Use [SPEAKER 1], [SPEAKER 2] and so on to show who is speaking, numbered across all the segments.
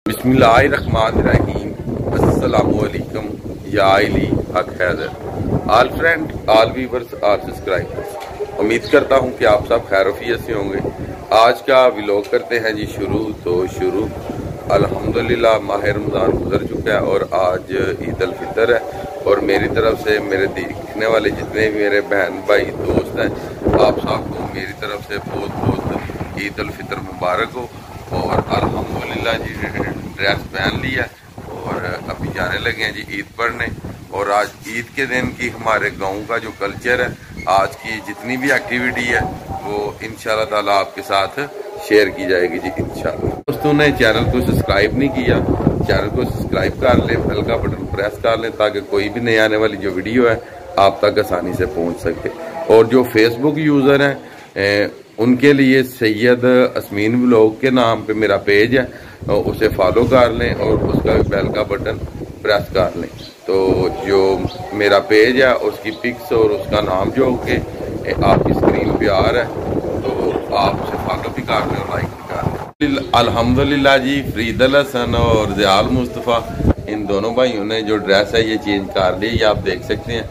[SPEAKER 1] बिस्मिल्लाहिर्रहमानिर्रहीम। अस्सलामुअलैकुम या आइली Haq Haider. All friend, all viewers, all subscribers, उम्मीद करता हूँ कि आप सब खैरियत से होंगे। आज का व्लॉग करते हैं जी शुरू। अल्हम्दुलिल्लाह माह रमज़ान गुजर चुका है और आज ईद उल फितर है। और मेरी तरफ से मेरे देखने वाले जितने भी मेरे बहन भाई दोस्त हैं, आप सबको मेरी तरफ से बहुत बहुत ईद उल फितर मुबारक हो। और अल्हम्दुलिल्लाह जी ड्रेस पहन लिया और अभी जाने लगे हैं जी ईद पढ़ने। और आज ईद के दिन की हमारे गांव का जो कल्चर है, आज की जितनी भी एक्टिविटी है वो इंशाल्लाह ताला आपके साथ शेयर की जाएगी जी इंशाल्लाह। दोस्तों ने चैनल को सब्सक्राइब नहीं किया, चैनल को सब्सक्राइब कर लें, बेल का बटन प्रेस कर लें ताकि कोई भी नई आने वाली जो वीडियो है आप तक आसानी से पहुंच सके। और जो फेसबुक यूज़र हैं उनके लिए सैयद असमीन व्लॉग के नाम पे मेरा पेज है, उसे फॉलो कर लें और उसका भी बेल का बटन प्रेस कर लें। तो जो मेरा पेज है उसकी पिक्स और उसका नाम जो के आपकी स्क्रीन पे आ रहा है, तो आप उसे फॉलो भी कर लें और लाइक भी कर लें। अल्हम्दुलिल्लाह जी फरीदल हसन और ज़ियाल मुस्तफ़ा, इन दोनों भाइयों ने जो ड्रेस है ये चेंज कर ली। ये आप देख सकते हैं,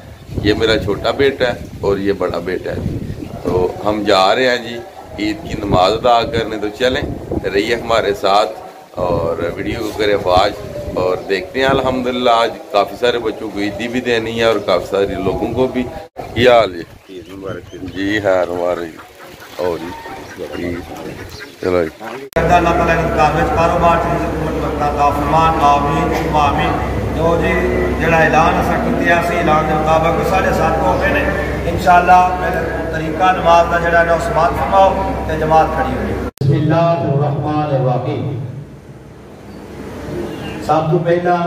[SPEAKER 1] ये मेरा छोटा बेटा है और ये बड़ा बेटा है। तो हम जा रहे हैं जी ईद की नमाज अदा करने, तो चलें रहिए हमारे साथ और वीडियो को करें वाच और देखते हैं। अल्हम्दुलिल्लाह आज काफ़ी सारे बच्चों को ईदी भी देनी है और काफ़ी सारे लोगों को भी। क्या हाल है जी? है हमारे और चलो
[SPEAKER 2] जो जी जरा ऐलान ऐलान के मुताबिक 7:30 हो गए हैं इंशाअल्लाह। तरीका नमाज का जरा ना समात फरमाओ तो जमात खड़ी हो। बिस्मिल्लाहिर्रहमानिर्रहीम। सब तो पहला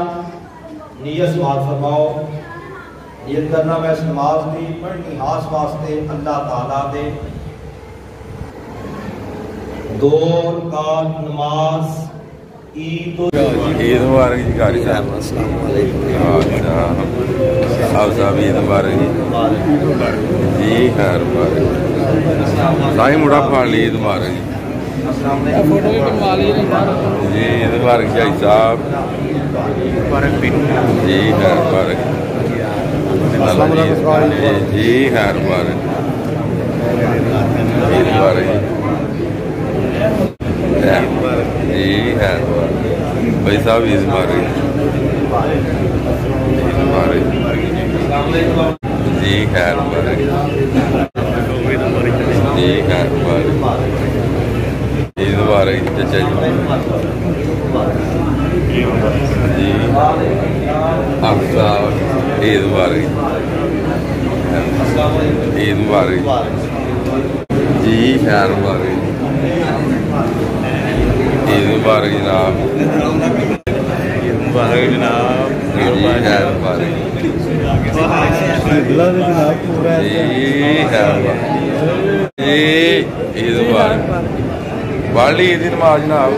[SPEAKER 2] नियत समात फरमाओ। नियत करना मैं इस नमाज की पढ़नी खास वास्ते अल्लाह ताला दे 2 रकात नमाज ईद
[SPEAKER 1] मुबारक जी। कारी साहब आप साहब ईद मुबारक जी। खैर मुबारक साई मुड़ा फाड़ ली। ईद मुबारक जी। जी ईद मुबारक शाही साहब जी। खैर मुबारक जी। खैर मुबारक ईद मुबारक जी। है भाई साहब ईद मुबारक जी। खैर मुबारक जी। खैर मुबारक ईद मुबारक चाचा जी। आप साहब ईद मुबारक ईद मुबारक जी। खैर मुबारक ईद मुबारक जनाब। ईद मुबारक जनाब। खैर मुबारक जी। ईद मुबारक पढ़ ली ईद नमाज जनाब।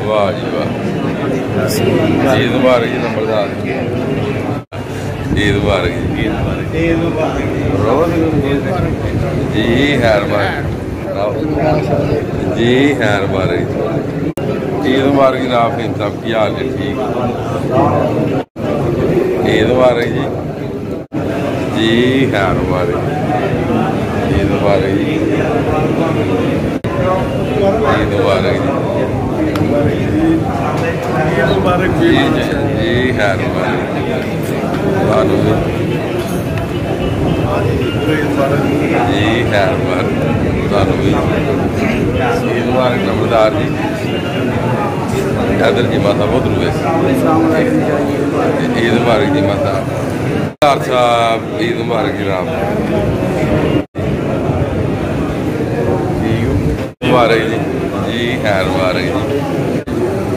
[SPEAKER 1] वाह जी वाह। ईद मुबारक जी नंबरदार। ईद मुबारक जी। जी। खैर मुबारक जी। खैर मुबारक ईद मुबारक जनाब। इन सब की हाल है? ठीक। ईद मुबारक जी। जी। खैर मुबारक ईद मुबारक जी। ईद मुबारक जी। जी। खैर मुबारक जी। खैर मुबारक ईद मुबारक नंबरदार जी। हैदर जी माता बहुत रुए। ईद मुबारक जी माता साहब। ईद मुबारक जनाब। मुबारक जी। जी। खैर मुबारक जी।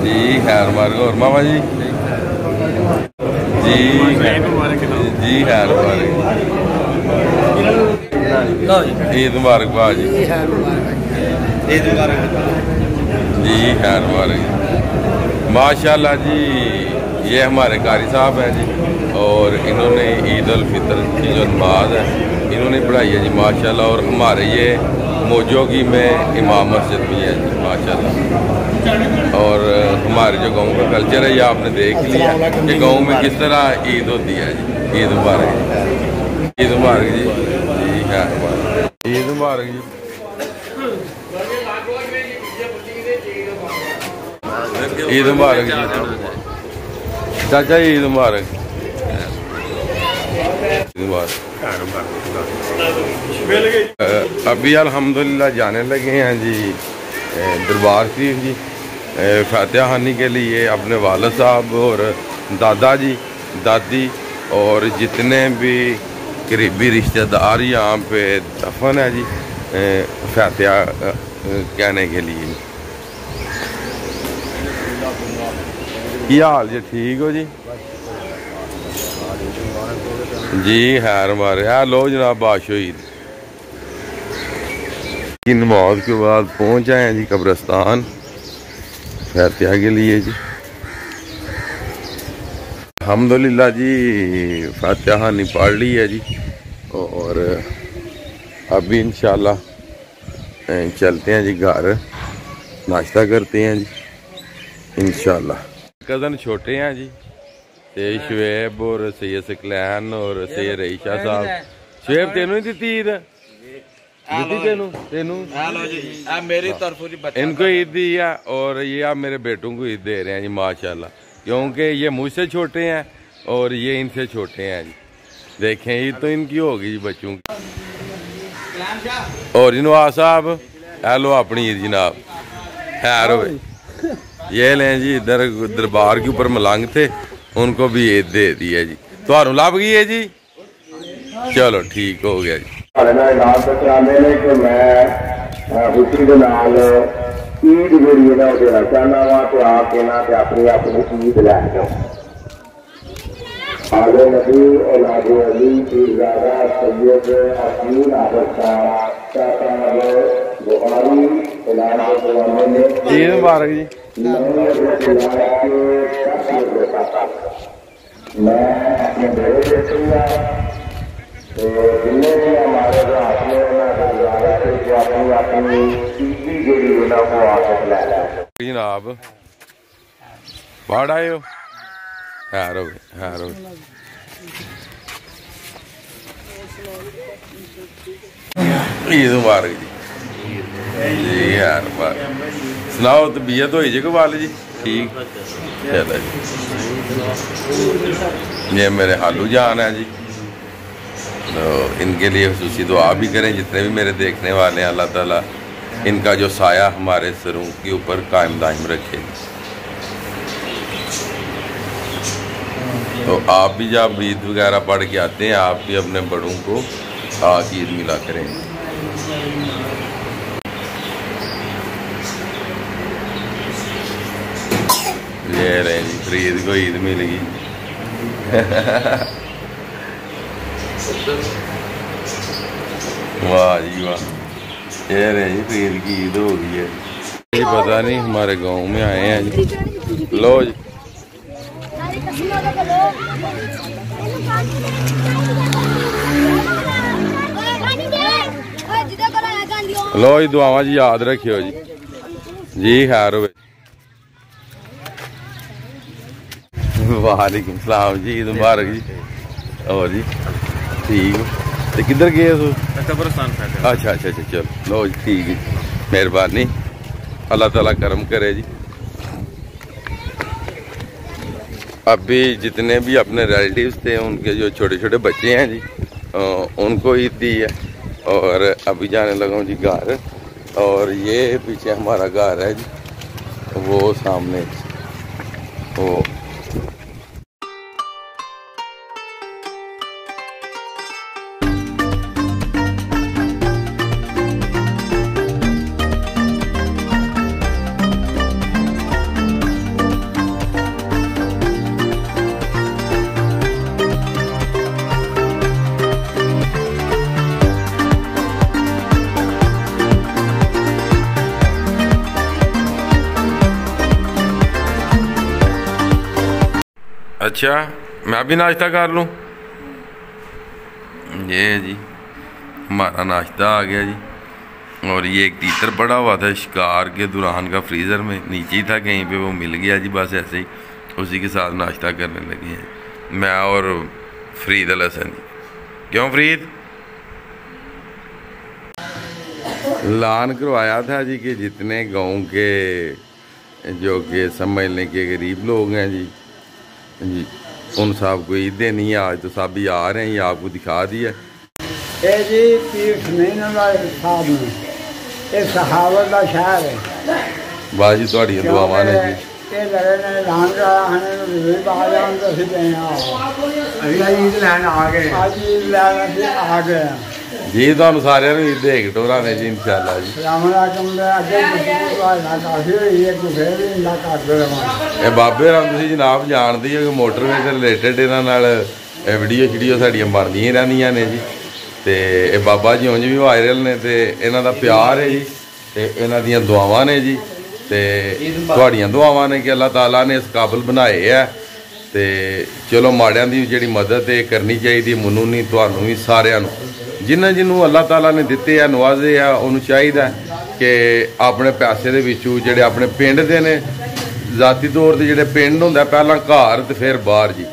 [SPEAKER 1] जी। खैर मुबारक। और मामा जी जी। जी। खैर मुबारक ईद मुबारक वाह जी।
[SPEAKER 2] ईद मुबारक
[SPEAKER 1] जी। खैर मुबारक माशाल्लाह जी। ये हमारे कारी साहब हैं जी और इन्होंने ईद उल फितर की जो नमाज है इन्होंने पढ़ाई है जी माशाल्लाह। और हमारे ये मोजो की में इमाम मस्जिद भी है जी माशाल्लाह। और हमारे जो गांव का कल्चर है ये आपने देख लिया कि गांव में किस तरह ईद होती है जी। ईद मुबारक, ईद मुबारक जी। जी है, ईद मुबारक जी। ईद मुबारक जी चाचा, ईद मुबारक। अभी अल्हम्दुलिल्लाह जाने लगे हैं जी दरबार शरीफ जी फातिहा खानी के लिए। अपने वालिद साहब और दादा जी, दादी और जितने भी करीबी रिश्तेदार यहाँ पे दफन है जी फातिहा कहने के लिए। क्या हाल जी, ठीक हो जी? जी खैर हमारे यहाँ लो जनाब बाशो ईद की नमाज के बाद पहुँच आए हैं जी कब्रिस्तान फातिहा के लिए जी। अल्हम्दुलिल्लाह जी फातिहा खानी पढ़ ली है जी और अभी इंशाल्लाह चलते हैं जी घर, नाश्ता करते हैं जी इंशाल्लाह। कज़न छोटे हैं जी, शुएब और सैयद सकलैन और सैयद रईशा साहब। शुएब तेनू ही दी ईद?
[SPEAKER 2] मेरी तरफ
[SPEAKER 1] इनको ईद दी है और ये आप मेरे बेटों को ईद दे रहे हैं जी माशाल्लाह, क्योंकि ये मुझसे छोटे हैं और ये इनसे छोटे हैं जी। देखें ईद तो इनकी होगी जी बच्चों की। और जी नवाज साहब हेलो अपनी ईद जनाब खैर हो। ये लें जी इधर दरबार के ऊपर मलंग थे, उनको भी ईद दे दी है जी। तो लभ गई है जी, चलो ठीक हो गया जी।
[SPEAKER 3] ईद जी चाहना वा तो आके ना अपनी अपनी ईद लै जाओ। आगे नबी औलादे अली पीरजादा सैयद अकील अहमद साहब बुखारी ऐलान करवाने ने
[SPEAKER 1] ईद मुबारक जी।
[SPEAKER 3] मैं अपने बड़े देखूंगा तो जिन्हें भी हमारे जो अपने जो अपनी अपनी ईदी जी वो आके लै
[SPEAKER 1] जनाब पढ़ आए हो? खैर हो गए, खैर हो गए। ईद मुबारक जी। जी यार सुनाओ तबीयत हो जी वाल जी? ठीक चलो जी। ये मेरे हालू जान है जी, तो इनके लिए खुसूसी दुआ भी करें जितने भी मेरे देखने वाले हैं। अल्लाह ताला इनका जो साया हमारे सरों के ऊपर कायम दायम रखे। तो आप भी जब ईद वगैरह पढ़ के आते हैं आप भी अपने बड़ों को आज ईद मिला करें। ये रहे जी फरीद को ईद मिल गई। वाह जी वाह, ये रहे जी फरीद की ईद हो गई है। ये पता नहीं हमारे गांव में आए हैं जी। लो जी लो जी दुआवां जी याद रखियो जी। जी खैर हो। वालेकुम सलाम जी, ईद मुबारक जी। और जी ठीक तो किधर गए हो? कब्रिस्तान। अच्छा अच्छा अच्छा चलो लो जी ठीक है, मेहरबानी अल्लाह ताला करम करे जी। अभी जितने भी अपने रिलेटिव्स थे उनके जो छोटे छोटे बच्चे हैं जी उनको ईद दी है और अभी जाने लगा हूँ जी घर। और ये पीछे हमारा घर है जी, वो सामने वो अच्छा मैं भी नाश्ता कर लूँ। ये जी हमारा नाश्ता आ गया जी। और ये एक तीतर पड़ा हुआ था शिकार के दौरान का, फ्रीज़र में नीचे ही था कहीं पे, वो मिल गया जी। बस ऐसे ही उसी के साथ नाश्ता करने लगे हैं मैं और फरीद अल हसन। क्यों फरीद? ऐलान करवाया था जी कि जितने गांव के जो कि समझ लें के गरीब लोग हैं जी उन साहब को ईद देनी है। आज तो सब ही आ रहे हैं, ये आपको दिखा दिया
[SPEAKER 4] जी। तीर्थ साहब में ये सहावत का शहर है।
[SPEAKER 1] वाह जी, थोड़ी दुआवां ने जी। जी तुहानू सारिਆਂ ਨੂੰ ईद देख टोरा ने जी इंशाअल्लाह जी। ਇਹ ਬਾਬੇ ਰਾਮ ਤੁਸੀਂ ਜਨਾਬ ਜਾਣਦੇ ਹੋ ਕਿ ਮੋਟਰਵੇ ਦੇ ਰਿਲੇਟਡ ਇਹਨਾਂ ਨਾਲ ਵੀਡੀਓ ਸਾਡੀਆਂ ਬਣਦੀਆਂ ਰਹਿੰਦੀਆਂ ਨੇ ਜੀ। ਤੇ ਇਹ ਬਾਬਾ ਜੀ ਉਂਝ ਵੀ ਵਾਇਰਲ ਨੇ ਤੇ ਇਹਨਾਂ ਦਾ ਪਿਆਰ ਹੈ ਜੀ ਤੇ ਇਹਨਾਂ ਦੀਆਂ ਦੁਆਵਾਂ ਨੇ ਜੀ ਤੇ ਤੁਹਾਡੀਆਂ ਦੁਆਵਾਂ ਨੇ ਕਿ ਅੱਲਾਹ ਤਾਲਾ ਨੇ ਇਸ ਕਾਬਲ ਬਣਾਏ ਆ। ਤੇ ਚਲੋ ਮਾੜਿਆਂ ਦੀ ਜਿਹੜੀ ਮਦਦ ਇਹ ਕਰਨੀ ਚਾਹੀਦੀ, ਮੈਨੂੰ ਨਹੀਂ ਤੁਹਾਨੂੰ ਵੀ ਸਾਰਿਆਂ ਨੂੰ, ਜਿਹਨੂੰ ਅੱਲਾਹ ਤਾਲਾ ਨੇ ਦਿੱਤੇ ਆ ਨਵਾਜ਼ੇ ਆ, ਉਹਨੂੰ ਚਾਹੀਦਾ ਕਿ ਆਪਣੇ ਪੈਸੇ ਦੇ ਵਿੱਚੋਂ ਜਿਹੜੇ ਆਪਣੇ ਪਿੰਡ ਦੇ ਨੇ ਜ਼ਾਤੀ ਤੌਰ ਤੇ ਜਿਹੜੇ ਪਿੰਡ ਹੁੰਦਾ ਪਹਿਲਾਂ ਘਰ ਤੇ ਫਿਰ ਬਾਹਰ ਜੀ।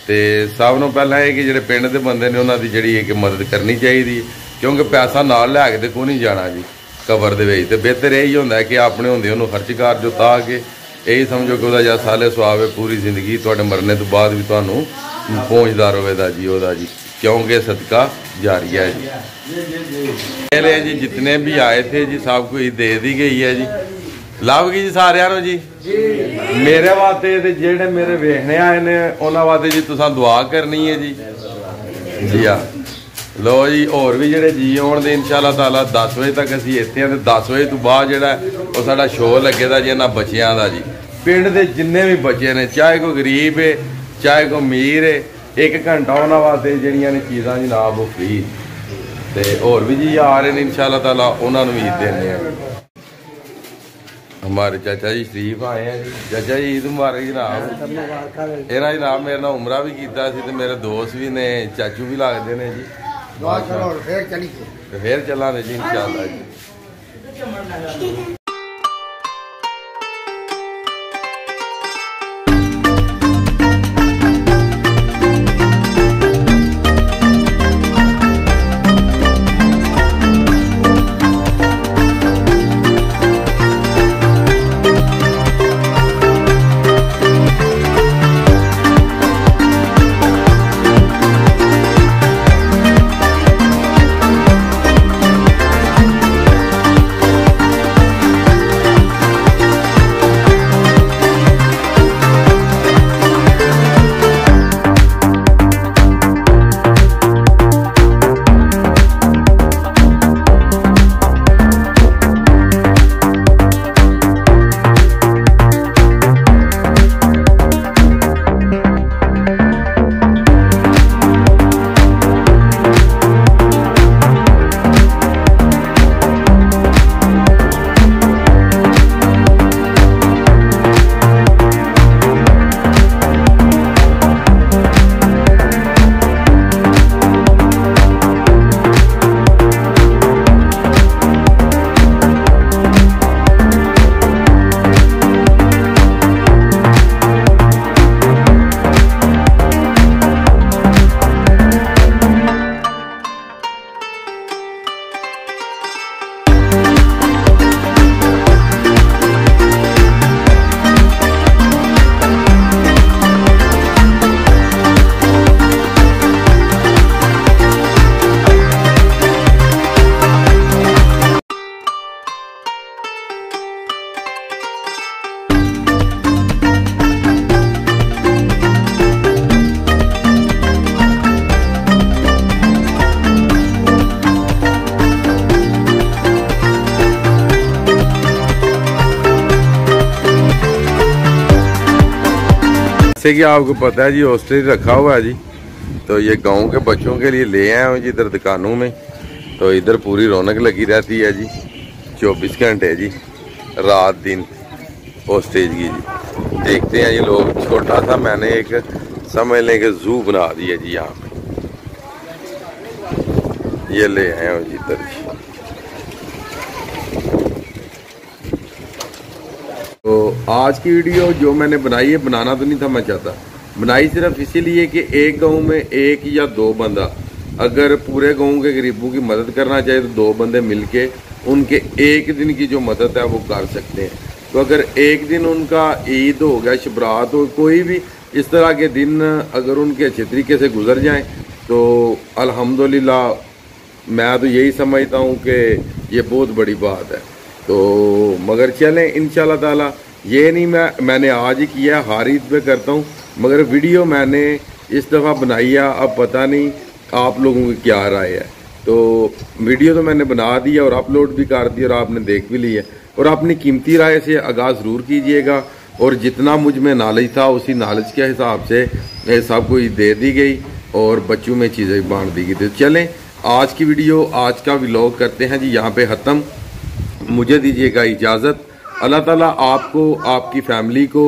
[SPEAKER 1] ਤੇ ਸਭ ਨੂੰ ਪਹਿਲਾਂ ਇਹ ਕਿ ਜਿਹੜੇ ਪਿੰਡ ਦੇ ਬੰਦੇ ਨੇ ਉਹਨਾਂ ਦੀ ਜਿਹੜੀ ਕਿ ਮਦਦ ਕਰਨੀ ਚਾਹੀਦੀ, ਕਿਉਂਕਿ ਪੈਸਾ ਨਾਲ ਲੈ ਕੇ ਤੇ ਕੋਈ ਨਹੀਂ ਜਾਣਾ ਜੀ ਕਬਰ ਦੇ ਵਿੱਚ। ਤੇ ਬਿਹਤਰ ਇਹੀ ਹੁੰਦਾ ਕਿ ਆਪਣੇ ਹੁੰਦੇ ਉਹਨੂੰ ਖਰਚ ਕਰ ਜੋ ਤਾਂ ਕਿ ਇਹੀ ਸਮਝੋ ਕਿ ਉਹਦਾ ਜਾਂ ਸਾਲੇ ਸਵਾਬ ਹੈ ਪੂਰੀ ਜ਼ਿੰਦਗੀ ਤੁਹਾਡੇ ਮਰਨੇ ਤੋਂ ਬਾਅਦ ਵੀ ਤੁਹਾਨੂੰ ਪਹੁੰਚਦਾ ਰਹੇਗਾ ਜੀ ਉਹਦਾ जी, क्योंकि सदका जारी है जी। पहले जी जितने भी आए थे जी सबको ईद दे दी गई है जी। लव गई जी सारिਆਂ ਨੂੰ जी। मेरे वास्ते ते जेड़े मेरे वेखने आए ने उन्हां वास्ते जी तुसां दुआ करनी है जी। जी हाँ लो जी, होर भी जेड़े जी आउण दे इंशाअल्लाह ताला 10 बजे तक असीं इत्थे ते 10 बजे तो बाद जेड़ा ਉਹ ਸਾਡਾ ਸ਼ੋਅ ਲੱਗੇਦਾ ਜੀ ਇਹਨਾਂ ਬੱਚਿਆਂ ਦਾ ਜੀ। ਪਿੰਡ ਦੇ ਜਿੰਨੇ ਵੀ ਬੱਚੇ ਨੇ, ਚਾਹੇ ਕੋਈ ਗਰੀਬ ਹੈ ਚਾਹੇ ਕੋਈ ਅਮੀਰ ਹੈ, 1 घंटा उन्होंने वास्ते जड़ियाँ ने चीज़ा जनाब वो फ्री। तो होर भी जी आ रहे हैं इंशाअल्लाह ताला, उन्होंने भी ईद देने हमारे चाचा जी शरीफ आए हैं जी। चाचा जी ईद मुबारक जनाब। इन्होंने जनाब मेरे नाल उमरा भी किया सी ते मेरे दोस्त भी ने, चाचू भी लगते हैं जी। फिर चलांगे जी इंशाअल्लाह जी। जैसे कि आपको पता है जी हॉस्टल रखा हुआ है जी, तो ये गांव के बच्चों के लिए ले आए हैं जी इधर दुकानों में। तो इधर पूरी रौनक लगी रहती है जी, 24 घंटे जी, रात दिन हॉस्टेज की जी। देखते हैं ये लोग, छोटा सा मैंने एक समझ लें कि जू बना दिया जी यहाँ पे, ये ले आए हैं जी इधर जी। आज की वीडियो जो मैंने बनाई है, बनाना तो नहीं था मैं चाहता, बनाई सिर्फ इसीलिए कि एक गांव में एक या दो बंदा अगर पूरे गांव के गरीबों की मदद करना चाहे तो दो बंदे मिलके उनके एक दिन की जो मदद है वो कर सकते हैं। तो अगर एक दिन उनका ईद हो गया, शबरात हो, कोई भी इस तरह के दिन अगर उनके अच्छे तरीके से गुजर जाएं तो अल्हम्दुलिल्लाह मैं तो यही समझता हूँ कि ये बहुत बड़ी बात है। तो मगर चलें इंशाल्लाह ताला, ये नहीं मैंने आज ही किया, हर ईद पे करता हूँ, मगर वीडियो मैंने इस दफ़ा बनाई है, अब पता नहीं आप लोगों की क्या राय है। तो वीडियो तो मैंने बना दिया और अपलोड भी कर दिया और आपने देख भी लिया, और अपनी कीमती राय से आगाज़ ज़रूर कीजिएगा। और जितना मुझ में नॉलेज था उसी नॉलेज के हिसाब से सब कुछ दे दी गई और बच्चों में चीज़ें बांट दी गई। तो चलें आज की वीडियो, आज का व्लॉग करते हैं जी यहाँ पे ख़त्म। मुझे दीजिएगा इजाज़त। अल्लाह ताला आपको, आपकी फैमिली को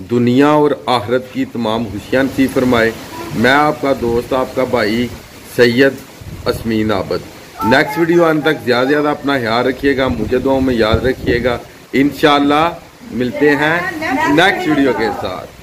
[SPEAKER 1] दुनिया और आखिरत की तमाम खुशियाँ नसीब फरमाए। मैं आपका दोस्त, आपका भाई सैयद असमीन आबद। नेक्स्ट वीडियो आने तक ज़्यादा से ज़्यादा अपना ख्याल रखिएगा, मुझे दुआओं में याद रखिएगा। इंशाल्लाह मिलते हैं नेक्स्ट वीडियो के साथ।